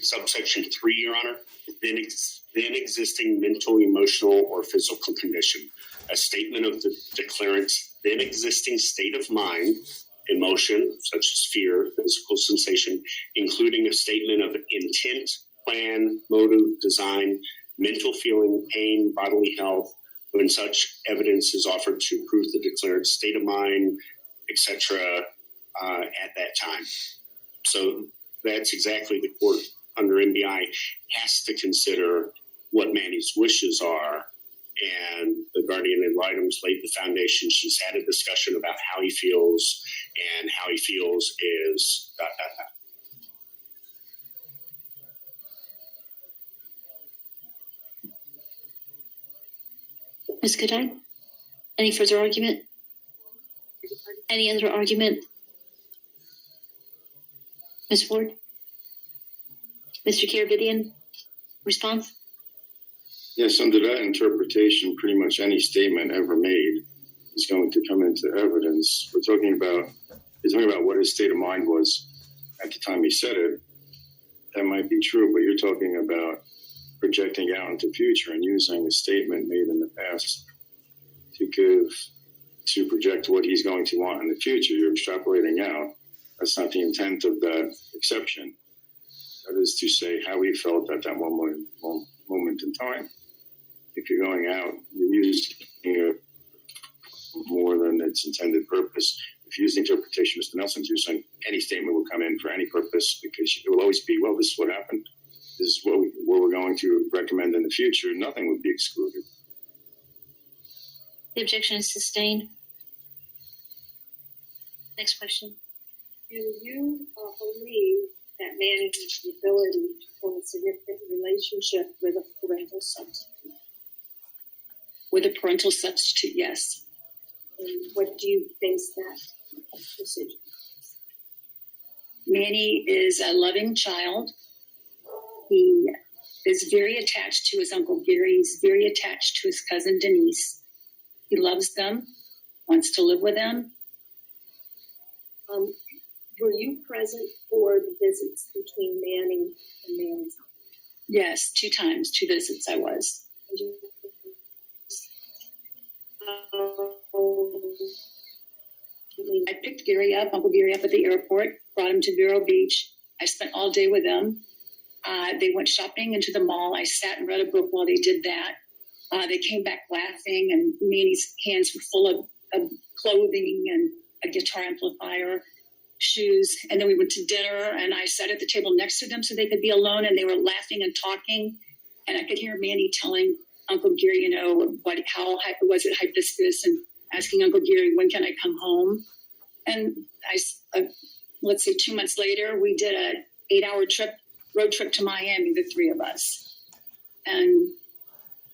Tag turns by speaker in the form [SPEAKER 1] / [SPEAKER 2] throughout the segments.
[SPEAKER 1] Subsection 3, Your Honor, then existing mental, emotional, or physical condition. A statement of the declarant's then existing state of mind, emotion, such as fear, physical sensation, including a statement of intent, plan, motive, design, mental feeling, pain, bodily health, when such evidence is offered to prove the declarant's state of mind, etc., at that time. So that's exactly the court under MBI has to consider what Manny's wishes are. And the guardian ad litem's laid the foundation. She's had a discussion about how he feels, and how he feels is ...
[SPEAKER 2] Ms. Goodine, any further argument? Any other argument? Ms. Ford? Mr. Karavidian, response?
[SPEAKER 3] Yes, under that interpretation, pretty much any statement ever made is going to come into evidence. You're talking about what his state of mind was at the time he said it. That might be true, but you're talking about projecting out into the future and using a statement made in the past to project what he's going to want in the future. You're extrapolating out. That's not the intent of that exception. That is to say how he felt at that moment in time. If you're going out, you're using it more than its intended purpose. If you use the interpretation Mr. Nelson's using, any statement will come in for any purpose, because it will always be, well, this is what happened. This is what we're going to recommend in the future. Nothing would be excluded.
[SPEAKER 2] The objection is sustained. Next question.
[SPEAKER 4] Do you believe that Manny has the ability to form a significant relationship with a parental substitute?
[SPEAKER 5] With a parental substitute, yes.
[SPEAKER 4] And what do you base that decision?
[SPEAKER 5] Manny is a loving child. He is very attached to his Uncle Gary. He's very attached to his cousin Denise. He loves them, wants to live with them.
[SPEAKER 4] Were you present for the visits between Manny and Manny's uncle?
[SPEAKER 5] Yes, 2 times, 2 visits I was. I picked Uncle Gary up at the airport, brought him to Vero Beach. I spent all day with them. They went shopping into the mall. I sat and read a book while they did that. They came back laughing, and Manny's hands were full of clothing and a guitar amplifier, shoes. And then we went to dinner, and I sat at the table next to them so they could be alone, and they were laughing and talking. And I could hear Manny telling Uncle Gary, how was it hibiscus, and asking Uncle Gary, when can I come home? And let's say 2 months later, we did an 8-hour road trip to Miami, the 3 of us. And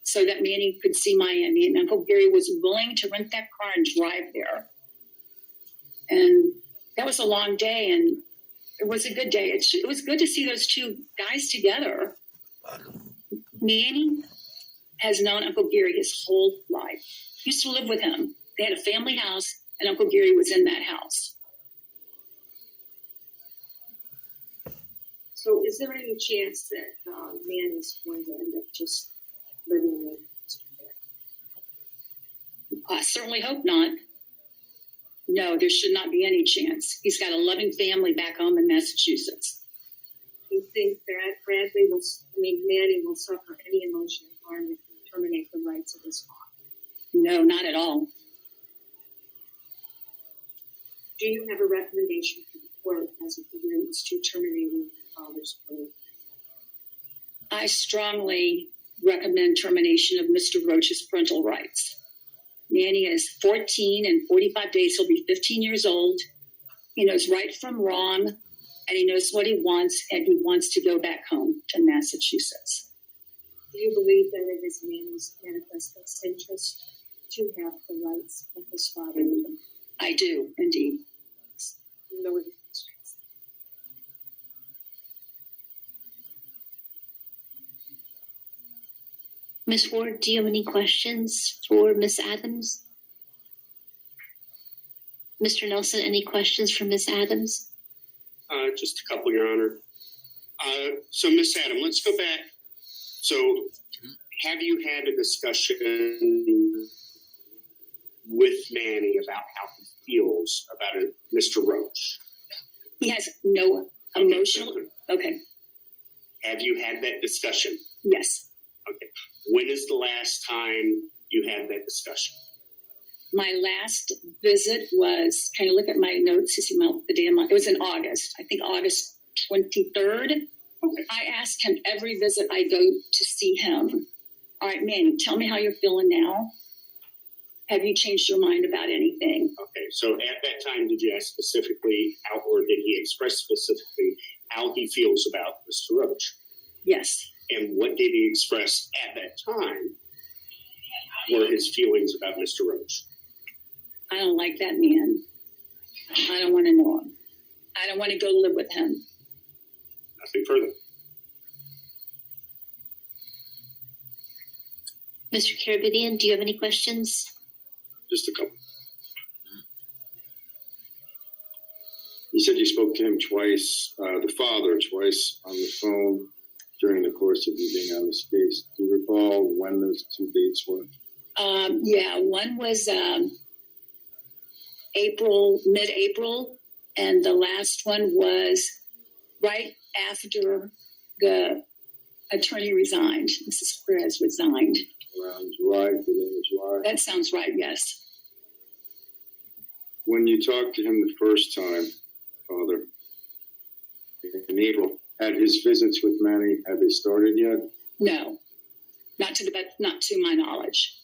[SPEAKER 5] so that Manny could see Miami, and Uncle Gary was willing to rent that car and drive there. And that was a long day, and it was a good day. It was good to see those 2 guys together. Manny has known Uncle Gary his whole life. He used to live with him. They had a family house, and Uncle Gary was in that house.
[SPEAKER 4] So is there any chance that Manny's going to end up just living with Mr. Gary?
[SPEAKER 5] I certainly hope not. No, there should not be any chance. He's got a loving family back home in Massachusetts.
[SPEAKER 4] Do you think that Manny will suffer any emotional harm if you terminate the rights of his father?
[SPEAKER 5] No, not at all.
[SPEAKER 4] Do you have a recommendation for the court as it relates to terminating the father's will?
[SPEAKER 5] I strongly recommend termination of Mr. Roach's parental rights. Manny is 14 and 45 days. He'll be 15 years old. He knows right from wrong, and he knows what he wants, and he wants to go back home to Massachusetts.
[SPEAKER 4] Do you believe that it is Manny's manifest best interest to have the rights of his father?
[SPEAKER 5] I do, indeed.
[SPEAKER 4] No one constraints.
[SPEAKER 2] Ms. Ward, do you have any questions for Ms. Adams? Mr. Nelson, any questions for Ms. Adams?
[SPEAKER 1] Just a couple, Your Honor. So, Miss Adam, let's go back. So, have you had a discussion with Manny about how he feels about Mr. Roach?
[SPEAKER 5] He has no emotional. Okay.
[SPEAKER 1] Have you had that discussion?
[SPEAKER 5] Yes.
[SPEAKER 1] Okay. When is the last time you had that discussion?
[SPEAKER 5] My last visit was, can you look at my notes to see the day of it was in August. I think August 23rd.
[SPEAKER 1] Okay.
[SPEAKER 5] I ask him every visit I go to see him. All right, Manny, tell me how you're feeling now. Have you changed your mind about anything?
[SPEAKER 1] Okay. So at that time, did you ask specifically how, or did he express specifically how he feels about Mr. Roach?
[SPEAKER 5] Yes.
[SPEAKER 1] And what did he express at that time were his feelings about Mr. Roach?
[SPEAKER 5] I don't like that man. I don't want to know him. I don't want to go live with him.
[SPEAKER 1] Nothing further.
[SPEAKER 2] Mr. Karabidian, do you have any questions?
[SPEAKER 3] Just a couple. You said you spoke to him twice, the father twice on the phone during the course of you being on this case. Do you recall when those two dates were?
[SPEAKER 5] Yeah, one was mid-April, and the last one was right after the attorney resigned. Mrs. Perez resigned.
[SPEAKER 3] Around July, beginning of July.
[SPEAKER 5] That sounds right, yes.
[SPEAKER 3] When you talked to him the first time, Father, in April, had his visits with Manny, had they started yet?
[SPEAKER 5] No, not to my knowledge.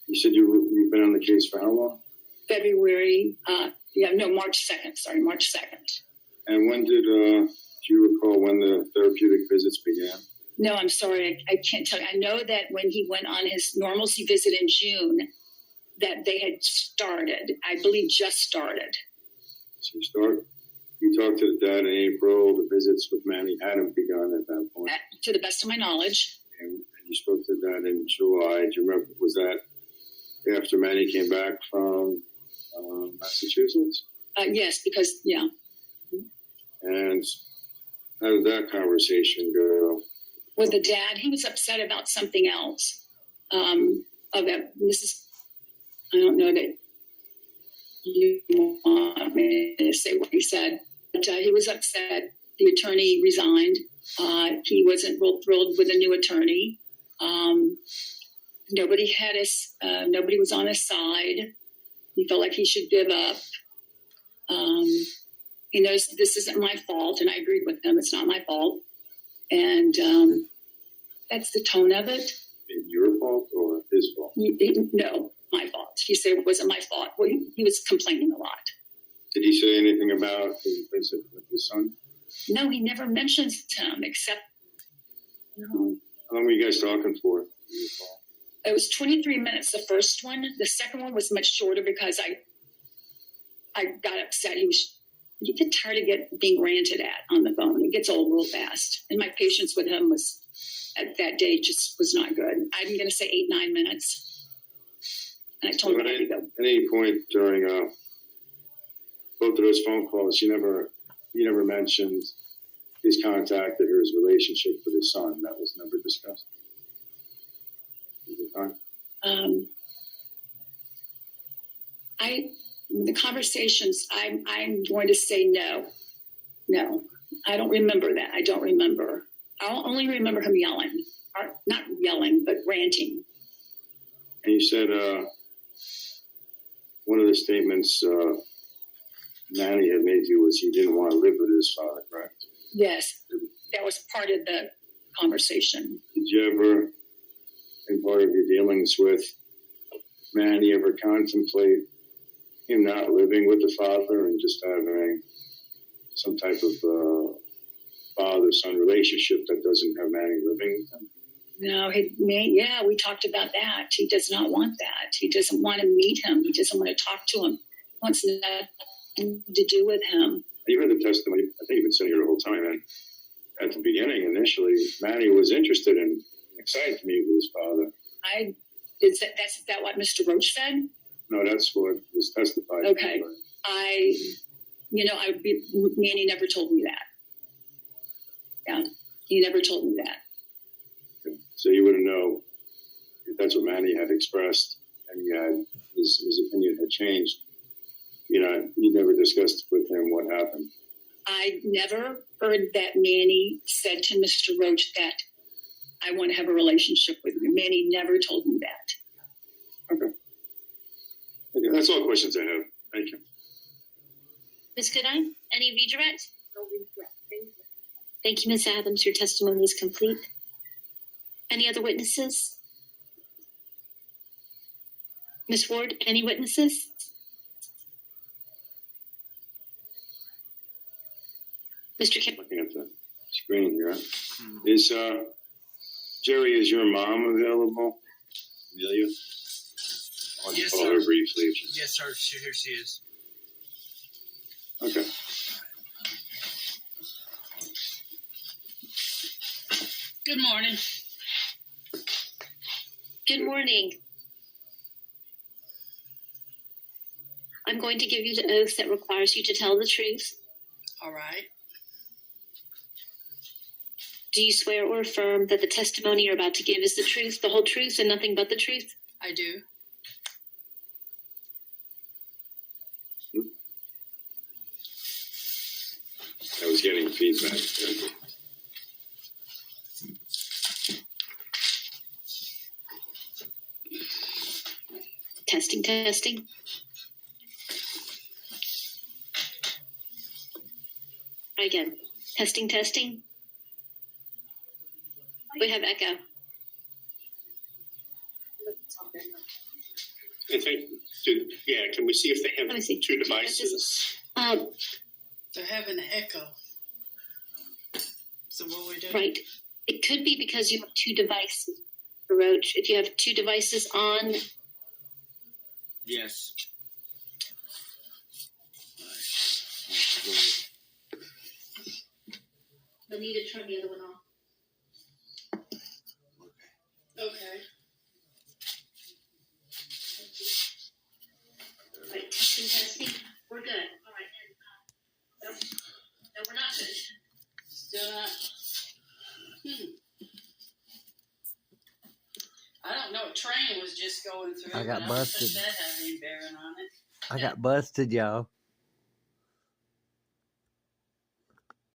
[SPEAKER 3] You said you've been on the case for how long?
[SPEAKER 5] February, March 2nd. Sorry, March 2nd.
[SPEAKER 3] And when did, do you recall when the therapeutic visits began?
[SPEAKER 5] No, I'm sorry, I can't tell you. I know that when he went on his normalcy visit in June, that they had started. I believe just started.
[SPEAKER 3] So you talked to the dad in April, the visits with Manny hadn't begun at that point.
[SPEAKER 5] To the best of my knowledge.
[SPEAKER 3] And you spoke to the dad in July. Do you remember, was that after Manny came back from Massachusetts?
[SPEAKER 5] Yes, because, yeah.
[SPEAKER 3] And how did that conversation go?
[SPEAKER 5] With the dad, he was upset about something else. About Mrs. I don't know that you want me to say what he said, but he was upset. The attorney resigned. He wasn't real thrilled with a new attorney. Nobody was on his side. He felt like he should give up. He knows this isn't my fault, and I agreed with him. It's not my fault. And that's the tone of it.
[SPEAKER 3] Your fault or his fault?
[SPEAKER 5] No, my fault. He said it wasn't my fault. Well, he was complaining a lot.
[SPEAKER 3] Did he say anything about his visit with his son?
[SPEAKER 5] No, he never mentions him except, no.
[SPEAKER 3] How long were you guys talking for? Do you recall?
[SPEAKER 5] It was 23 minutes, the first one. The second one was much shorter because I got upset. You get tired of being ranted at on the phone. It gets old real fast. And my patience with him was, at that day, just was not good. I'm going to say 8-9 minutes. And I told him I had to go.
[SPEAKER 3] At any point during both of those phone calls, you never mentioned his contact or his relationship with his son. That was never discussed.
[SPEAKER 5] The conversations, I'm going to say no. No, I don't remember that. I don't remember. I only remember him yelling, or not yelling, but ranting.
[SPEAKER 3] And you said one of the statements Manny had made to you was he didn't want to live with his father, correct?
[SPEAKER 5] Yes, that was part of the conversation.
[SPEAKER 3] Did you ever, in part of your dealings with Manny, ever contemplate him not living with the father and just having some type of father-son relationship that doesn't have Manny living with him?
[SPEAKER 5] No, we talked about that. He does not want that. He doesn't want to meet him. He doesn't want to talk to him. He wants nothing to do with him.
[SPEAKER 3] You heard the testimony. I think you've been sitting here the whole time. And at the beginning, initially, Manny was interested and excited to meet with his father.
[SPEAKER 5] Is that what Mr. Roach said?
[SPEAKER 3] No, that's what was testified.
[SPEAKER 5] Okay. Manny never told me that. Yeah, he never told me that.
[SPEAKER 3] So you wouldn't know if that's what Manny had expressed and he had his opinion had changed. You never discussed with him what happened.
[SPEAKER 5] I never heard that Manny said to Mr. Roach that I want to have a relationship with you. Manny never told me that.
[SPEAKER 3] Okay, that's all the questions I have. Thank you.
[SPEAKER 2] Ms. Goodine, any redirect?
[SPEAKER 4] No regret. Thank you.
[SPEAKER 2] Thank you, Ms. Adams. Your testimony is complete. Any other witnesses? Ms. Ward, any witnesses? Mr. Kim,
[SPEAKER 3] Looking at the screen here. Is Jerry, is your mom available? Amelia? I want to
[SPEAKER 6] Yes,
[SPEAKER 3] call
[SPEAKER 6] sir.
[SPEAKER 3] her briefly.
[SPEAKER 6] Yes, sir. Here she is.
[SPEAKER 3] Okay.
[SPEAKER 6] Good morning.
[SPEAKER 2] good morning. I'm going to give you the oath that requires you to tell the truth.
[SPEAKER 6] All right.
[SPEAKER 2] Do you swear or affirm that the testimony you're about to give is the truth, the whole truth, and nothing but the truth?
[SPEAKER 6] I do.
[SPEAKER 3] I was getting feedback.
[SPEAKER 2] Testing, testing. Again, testing, testing. We have echo.
[SPEAKER 1] I think, can we see if they
[SPEAKER 2] Let me
[SPEAKER 1] have
[SPEAKER 2] see.
[SPEAKER 1] two devices?
[SPEAKER 6] They're having an echo. So what we do?
[SPEAKER 2] Right. It could be because you have two devices, Roach. If you have two devices on,
[SPEAKER 6] Yes.
[SPEAKER 2] you'll need to turn the other one off.
[SPEAKER 6] Okay.
[SPEAKER 2] Right, testing, testing. We're good. All right. And, no, we're not good.
[SPEAKER 6] Still not. I don't know. A train was just going through.
[SPEAKER 7] I got
[SPEAKER 6] but
[SPEAKER 7] busted.
[SPEAKER 6] I don't think that had any bearing on it.
[SPEAKER 7] I got busted, y'all.